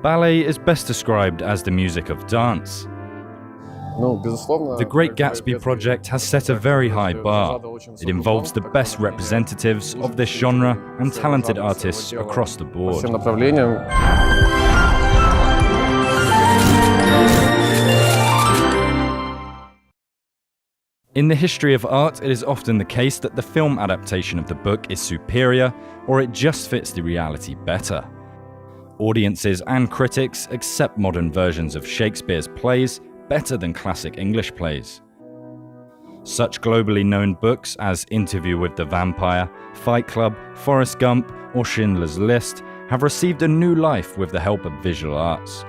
Ballet is best described as the music of dance. The Great Gatsby project has set a very high bar. It involves the best representatives of this genre and talented artists across the board. In the history of art, it is often the case that the film adaptation of the book is superior, or it just fits the reality better. Audiences and critics accept modern versions of Shakespeare's plays better than classic English plays. Such globally known books as Interview with the Vampire, Fight Club, Forrest Gump, or Schindler's List have received a new life with the help of visual arts.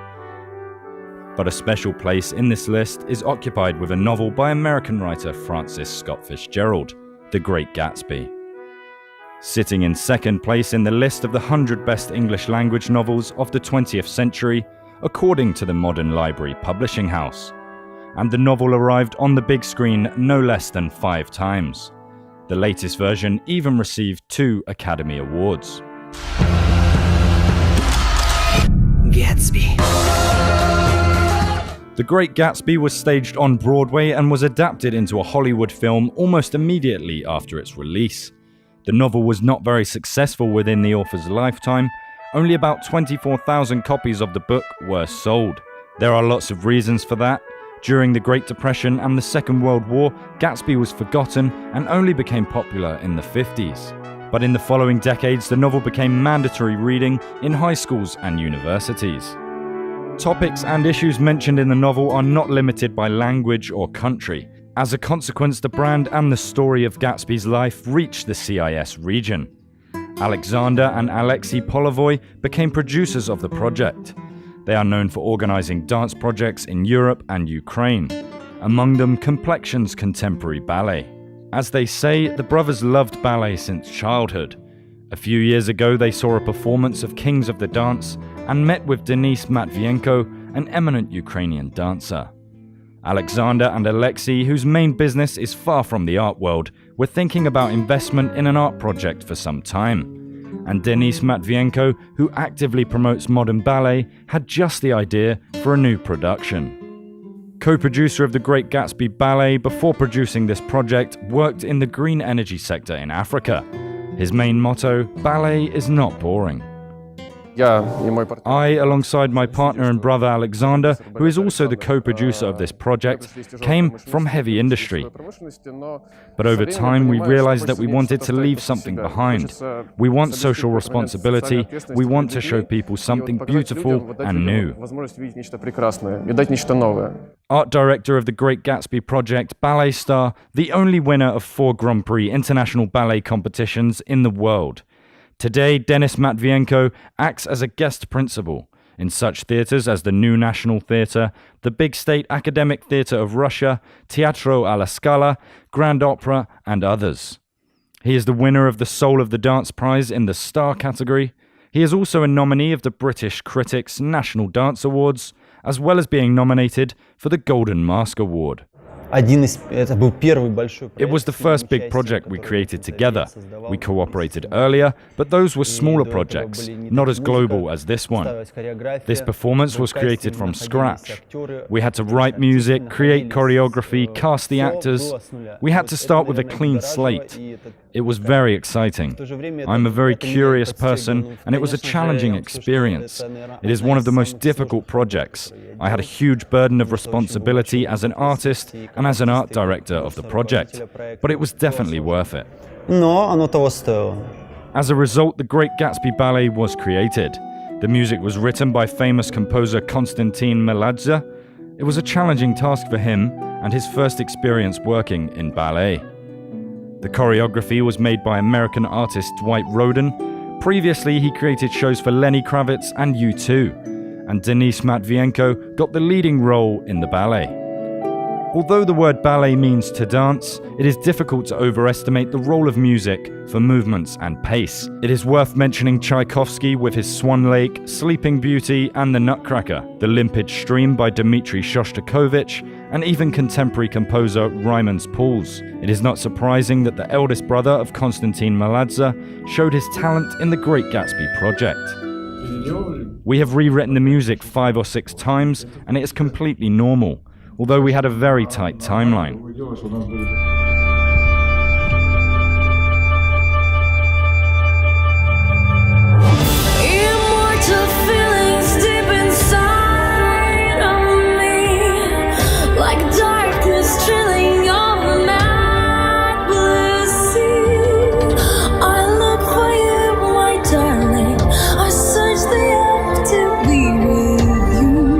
But a special place in this list is occupied with a novel by American writer Francis Scott Fitzgerald, The Great Gatsby. Sitting in second place in the list of the 100 best English language novels of the 20th century, according to the Modern Library Publishing House. And the novel arrived on the big screen no less than 5 times. The latest version even received 2 Academy Awards. Gatsby. The Great Gatsby was staged on Broadway and was adapted into a Hollywood film almost immediately after its release. The novel was not very successful within the author's lifetime. Only about 24,000 copies of the book were sold. There are lots of reasons for that. During the Great Depression and the Second World War, Gatsby was forgotten and only became popular in the 50s. But in the following decades, the novel became mandatory reading in high schools and universities. Topics and issues mentioned in the novel are not limited by language or country. As a consequence, the brand and the story of Gatsby's life reached the CIS region. Alexander and Alexei Polovoy became producers of the project. They are known for organizing dance projects in Europe and Ukraine, among them Complexion's contemporary ballet. As they say, the brothers loved ballet since childhood. A few years ago, they saw a performance of Kings of the Dance and met with Denis Matvienko, an eminent Ukrainian dancer. Alexander and Alexei, whose main business is far from the art world, were thinking about investment in an art project for some time. And Denis Matvienko, who actively promotes modern ballet, had just the idea for a new production. Co-producer of the Great Gatsby Ballet before producing this project, worked in the green energy sector in Africa. His main motto, ballet is not boring. I, alongside my partner and brother Alexander, who is also the co-producer of this project, came from heavy industry. But over time we realized that we wanted to leave something behind. We want social responsibility, we want to show people something beautiful and new. Art director of the Great Gatsby project, ballet star, the only winner of 4 Grand Prix international ballet competitions in the world. Today, Denis Matvienko acts as a guest principal in such theatres as the New National Theatre, the Big State Academic Theatre of Russia, Teatro alla Scala, Grand Opera, and others. He is the winner of the Soul of the Dance Prize in the Star category. He is also a nominee of the British Critics' National Dance Awards, as well as being nominated for the Golden Mask Award. It was the first big project we created together. We cooperated earlier, but those were smaller projects, not as global as this one. This performance was created from scratch. We had to write music, create choreography, cast the actors. We had to start with a clean slate. It was very exciting. I'm a very curious person, and it was a challenging experience. It is one of the most difficult projects. I had a huge burden of responsibility as an artist and as an art director of the project, but it was definitely worth it. As a result, the Great Gatsby Ballet was created. The music was written by famous composer Konstantin Meladze. It was a challenging task for him and his first experience working in ballet. The choreography was made by American artist Dwight Rhoden. Previously, he created shows for Lenny Kravitz and U2, and Denis Matvienko got the leading role in the ballet. Although the word ballet means to dance, it is difficult to overestimate the role of music for movements and pace. It is worth mentioning Tchaikovsky with his Swan Lake, Sleeping Beauty, and The Nutcracker, The Limpid Stream by Dmitri Shostakovich, and even contemporary composer Ryman's Pools. It is not surprising that the eldest brother of Konstantin Meladze showed his talent in the Great Gatsby project. We have rewritten the music 5 or 6 times, and it is completely normal, although we had a very tight timeline.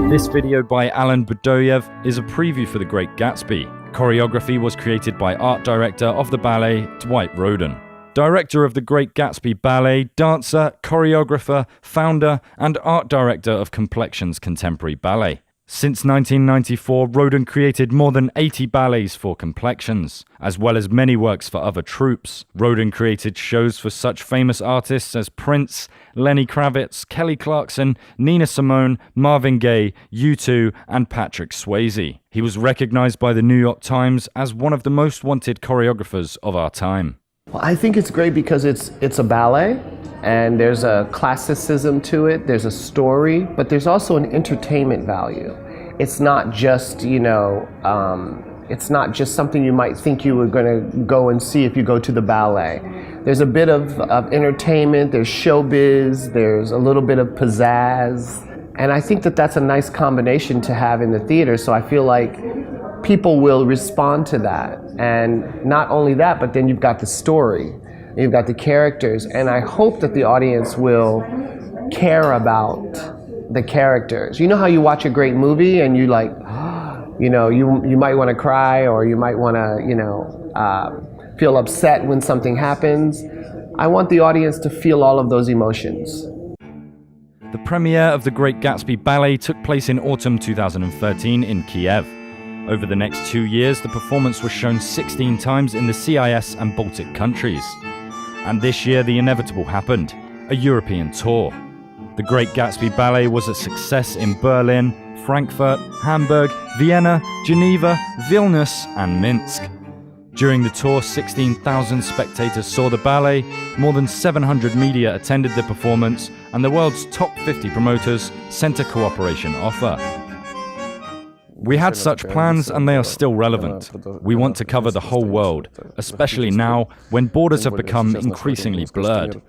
This video by Alan Budoyev is a preview for The Great Gatsby. Choreography was created by art director of the ballet, Dwight Roden. Director of The Great Gatsby Ballet, dancer, choreographer, founder, and art director of Complexions Contemporary Ballet. Since 1994, Roden created more than 80 ballets for Complexions, as well as many works for other troupes. Roden created shows for such famous artists as Prince, Lenny Kravitz, Kelly Clarkson, Nina Simone, Marvin Gaye, U2, and Patrick Swayze. He was recognized by the New York Times as one of the most wanted choreographers of our time. Well, I think it's great because it's a ballet, and there's a classicism to it, there's a story, but there's also an entertainment value. It's not just, it's not just something you might think you were gonna go and see if you go to the ballet. There's a bit of entertainment, there's showbiz, there's a little bit of pizzazz, and I think that that's a nice combination to have in the theater, so I feel like people will respond to that. And not only that, but then you've got the story, you've got the characters, and I hope that the audience will care about the characters. You know how you watch a great movie and you like, you might want to cry, or you might want to, feel upset when something happens. I want the audience to feel all of those emotions. The premiere of The Great Gatsby Ballet took place in autumn 2013 in Kiev. Over the next 2 years, the performance was shown 16 times in the CIS and Baltic countries. And this year, the inevitable happened, a European tour. The Great Gatsby Ballet was a success in Berlin, Frankfurt, Hamburg, Vienna, Geneva, Vilnius, and Minsk. During the tour, 16,000 spectators saw the ballet, more than 700 media attended the performance, and the world's top 50 promoters sent a cooperation offer. We had such plans, and they are still relevant. We want to cover the whole world, especially now when borders have become increasingly blurred.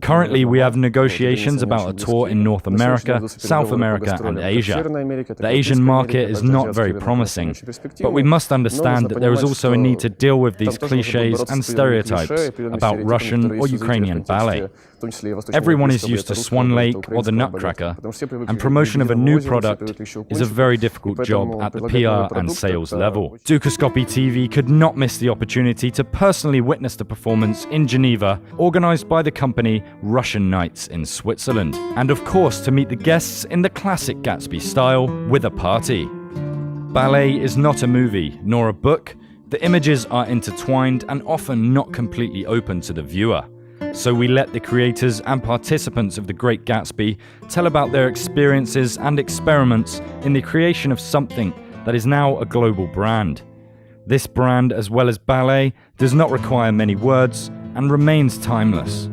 Currently, we have negotiations about a tour in North America, South America, and Asia. The Asian market is not very promising, but we must understand that there is also a need to deal with these cliches and stereotypes about Russian or Ukrainian ballet. Everyone is used to Swan Lake or the Nutcracker, and promotion of a new product is a very difficult job at the PR and sales level. Dukascopy TV could not miss the opportunity to personally witness the performance in Geneva, organized by the company Russian Nights in Switzerland, and of course to meet the guests in the classic Gatsby style with a party. Ballet is not a movie, nor a book. The images are intertwined and often not completely open to the viewer. So we let the creators and participants of The Great Gatsby tell about their experiences and experiments in the creation of something that is now a global brand. This brand, as well as ballet, does not require many words and remains timeless.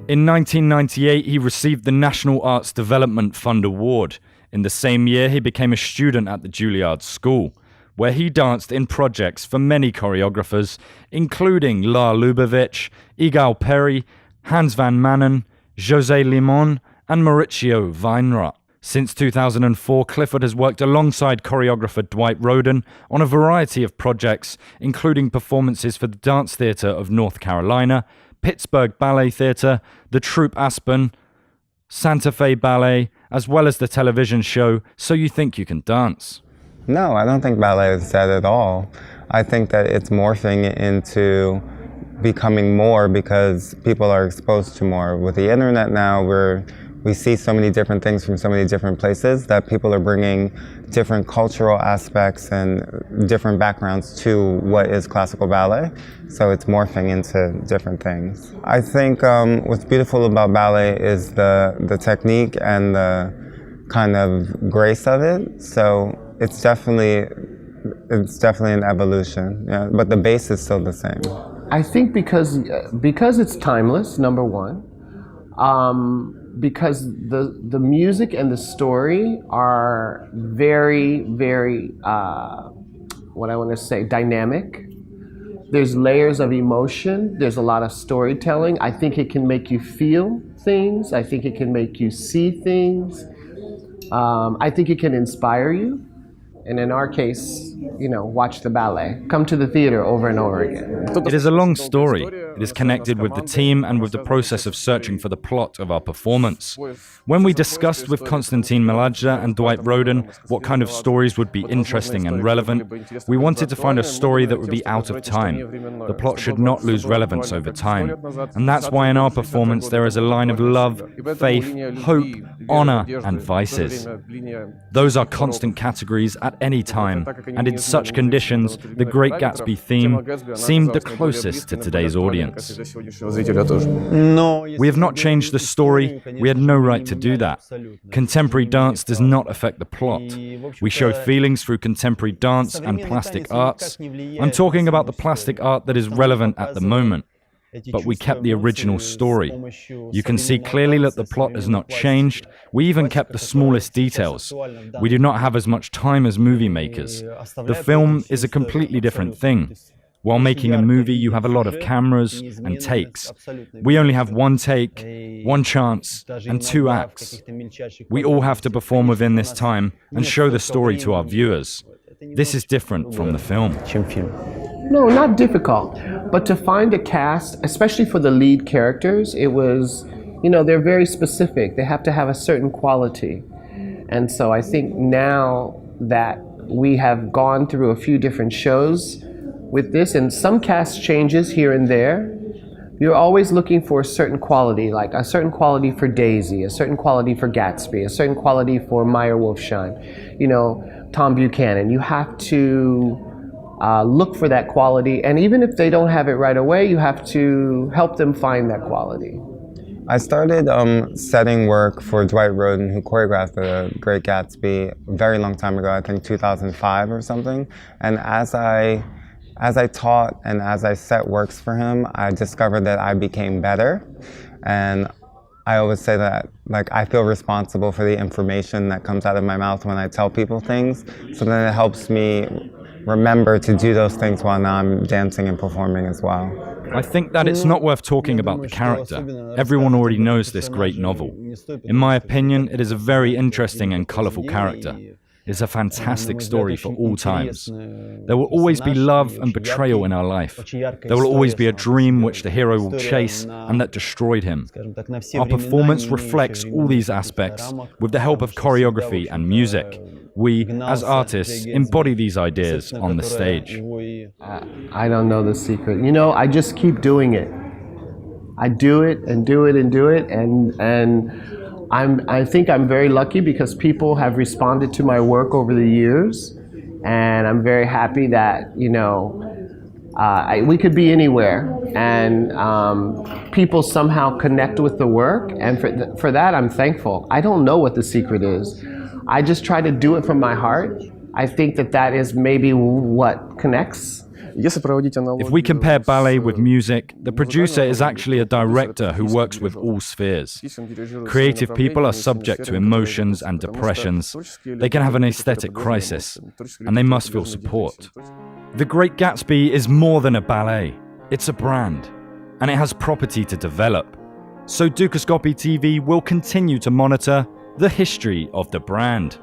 In 1998, he received the National Arts Development Fund Award. In the same year, he became a student at the Juilliard School, where he danced in projects for many choreographers, including La Lubavitch, Igal Perry, Hans van Manen, José Limon, and Maurizio Weinrot. Since 2004, Clifford has worked alongside choreographer Dwight Roden on a variety of projects, including performances for the Dance Theatre of North Carolina, Pittsburgh Ballet Theatre, the Troupe Aspen, Santa Fe Ballet, as well as the television show So You Think You Can Dance. No, I don't think ballet is dead at all. I think that it's morphing into becoming more because people are exposed to more. With the internet now, we see so many different things from so many different places that people are bringing different cultural aspects and different backgrounds to what is classical ballet. So it's morphing into different things. I think what's beautiful about ballet is the technique and the kind of grace of it. So it's definitely an evolution, yeah, but the base is still the same. I think because it's timeless, number one, because the music and the story are very, very, what I want to say, dynamic. There's layers of emotion. There's a lot of storytelling. I think it can make you feel things. I think it can make you see things. I think it can inspire you. And in our case, you know, watch the ballet. Come to the theater over and over again. It is a long story. It is connected with the team and with the process of searching for the plot of our performance. When we discussed with Konstantin Meladja and Dwight Roden what kind of stories would be interesting and relevant, we wanted to find a story that would be out of time. The plot should not lose relevance over time. And that's why in our performance there is a line of love, faith, hope, honor, and vices. Those are constant categories at any time, and in such conditions, the Great Gatsby theme seemed the closest to today's audience. We have not changed the story. We had no right to do that. Contemporary dance does not affect the plot. We show feelings through contemporary dance and plastic arts. I'm talking about the plastic art that is relevant at the moment. But we kept the original story. You can see clearly that the plot has not changed. We even kept the smallest details. We do not have as much time as movie makers. The film is a completely different thing. While making a movie, you have a lot of cameras and takes. We only have one take, one chance, and 2 acts. We all have to perform within this time and show the story to our viewers. This is different from the film. No, not difficult. But to find a cast, especially for the lead characters, it was, you know, they're very specific. They have to have a certain quality. And so I think now that we have gone through a few different shows with this, and some cast changes here and there, you're always looking for a certain quality, like a certain quality for Daisy, a certain quality for Gatsby, a certain quality for Meyer Wolfsheim, you know, Tom Buchanan. You have to look for that quality, and even if they don't have it right away, you have to help them find that quality. I started setting work for Dwight Roden, who choreographed The Great Gatsby a very long time ago, I think 2005 or something. And as I taught and as I set works for him, I discovered that I became better. And I always say that, like, I feel responsible for the information that comes out of my mouth when I tell people things. So then it helps me remember to do those things while I'm dancing and performing as well. I think that it's not worth talking about the character. Everyone already knows this great novel. In my opinion, it is a very interesting and colorful character. It's a fantastic story for all times. There will always be love and betrayal in our life. There will always be a dream which the hero will chase and that destroyed him. Our performance reflects all these aspects with the help of choreography and music. We, as artists, embody these ideas on the stage. I don't know the secret. You know, I just keep doing it. I do it and do it and do it, and I think I'm very lucky because people have responded to my work over the years, and I'm very happy that, you know, we could be anywhere, and people somehow connect with the work, and for that I'm thankful. I don't know what the secret is. I just try to do it from my heart. I think that is maybe what connects. If we compare ballet with music, the producer is actually a director who works with all spheres. Creative people are subject to emotions and depressions. They can have an aesthetic crisis, and they must feel support. The Great Gatsby is more than a ballet. It's a brand, and it has property to develop. So Dukascopy TV will continue to monitor the history of the brand.